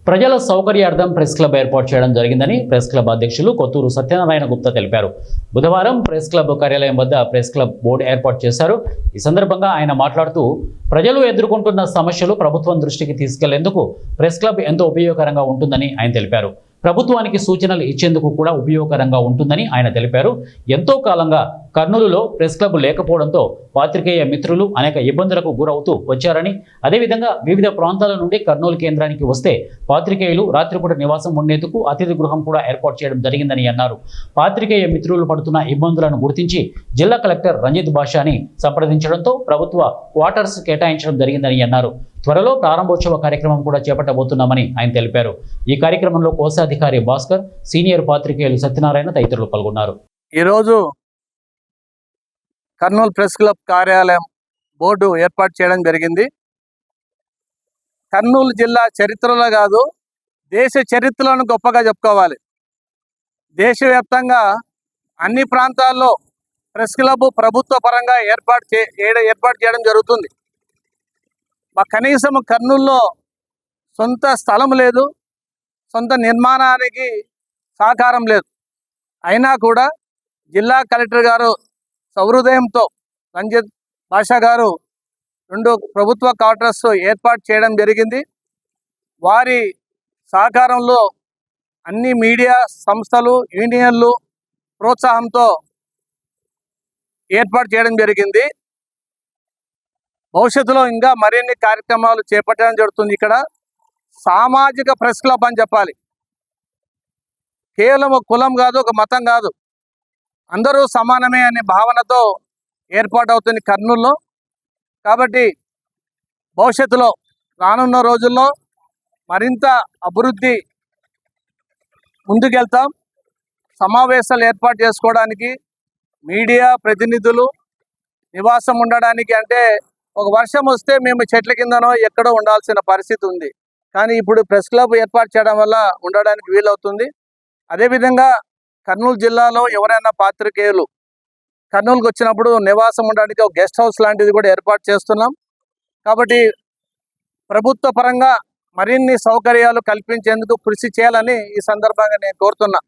ప్రజల సౌకర్యార్థం press club ఏర్పాటు చేయడం జరిగిందని ప్రెస్ క్లబ్ అధ్యక్షులు కొత్తూరు సత్యనారాయణ గుప్తా తెలిపారు. బుధవారం ప్రెస్ క్లబ్ కార్యాలయం వద్ద ప్రెస్ క్లబ్ బోర్డు ఏర్పాటు చేశారు. ఈ సందర్భంగా ఆయన మాట్లాడుతూ ప్రజలు ఎదుర్కొంటున్న సమస్యలు ప్రభుత్వం దృష్టికి తీసుకెళ్లేందుకు ప్రెస్ క్లబ్ ఎంతో ఉపయోగకరంగా ఉంటుందని ఆయన తెలిపారు. ప్రభుత్వానికి సూచనలు ఇచ్చేందుకు కూడా ఉపయోగకరంగా ఉంటుందని ఆయన తెలిపారు. ఎంతో కాలంగా కర్నూలులో ప్రెస్ క్లబ్ లేకపోవడంతో పాత్రికేయ మిత్రులు అనేక ఇబ్బందులకు గురవుతూ వచ్చారని, అదేవిధంగా వివిధ ప్రాంతాల నుండి కర్నూలు కేంద్రానికి వస్తే పాత్రికేయులు రాత్రిపూట నివాసం ఉండేందుకు అతిథి గృహం కూడా ఏర్పాటు చేయడం జరిగిందని అన్నారు. పాత్రికేయ మిత్రులు పడుతున్న ఇబ్బందులను గుర్తించి జిల్లా కలెక్టర్ రంజిత్ బాషాని సంప్రదించడంతో ప్రభుత్వ క్వార్టర్స్ కేటాయించడం జరిగిందని అన్నారు. త్వరలో ప్రారంభోత్సవ కార్యక్రమం కూడా చేపట్టబోతున్నామని ఆయన తెలిపారు. ఈ కార్యక్రమంలో కోశాధికారి భాస్కర్, సీనియర్ పాత్రికేయులు సత్యనారాయణ తదితరులు పాల్గొన్నారు. ఈరోజు కర్నూలు ప్రెస్ క్లబ్ కార్యాలయం బోర్డు ఏర్పాటు చేయడం జరిగింది. కర్నూలు జిల్లా చరిత్రలో కాదు, దేశ చరిత్రలను గొప్పగా చెప్పుకోవాలి. దేశవ్యాప్తంగా అన్ని ప్రాంతాల్లో ప్రెస్ క్లబ్ ప్రభుత్వ పరంగా ఏర్పాటు చేయడం జరుగుతుంది. కనీసం కర్నూలులో సొంత స్థలం లేదు, సొంత నిర్మాణానికి సహకారం లేదు. అయినా కూడా జిల్లా కలెక్టర్ గారు సహృదయంతో రంజిత్ బాషా గారు 2 ప్రభుత్వ క్వార్టర్స్ ఏర్పాటు చేయడం జరిగింది. వారి సహకారంలో అన్ని మీడియా సంస్థలు, యూనియన్లు ప్రోత్సాహంతో ఏర్పాటు చేయడం జరిగింది. భవిష్యత్తులో ఇంకా మరిన్ని కార్యక్రమాలు చేపట్టడం జరుగుతుంది. ఇక్కడ సామాజిక ప్రెస్ క్లబ్ అని చెప్పాలి. కేవలం ఒక కులం కాదు, ఒక మతం కాదు, అందరూ సమానమే అనే భావనతో ఏర్పాటవుతుంది కర్నూలులో. కాబట్టి భవిష్యత్తులో రానున్న రోజుల్లో మరింత అభివృద్ధి ముందుకెళ్తాం. సమావేశాలు ఏర్పాటు చేసుకోవడానికి, మీడియా ప్రతినిధులు నివాసం ఉండడానికి, అంటే ఒక వర్షం వస్తే మేము చెట్ల కిందనో ఎక్కడో ఉండాల్సిన పరిస్థితి ఉంది. కానీ ఇప్పుడు ప్రెస్ క్లబ్ ఏర్పాటు చేయడం వల్ల ఉండడానికి వీలవుతుంది. అదేవిధంగా కర్నూలు జిల్లాలో ఎవరైనా పాత్రికేయులు కర్నూలుకు వచ్చినప్పుడు నివాసం ఉండడానికి ఒక గెస్ట్ హౌస్ లాంటిది కూడా ఏర్పాటు చేస్తున్నాం. కాబట్టి ప్రభుత్వ పరంగా మరిన్ని సౌకర్యాలు కల్పించేందుకు కృషి చేయాలని ఈ సందర్భంగా నేను కోరుతున్నా.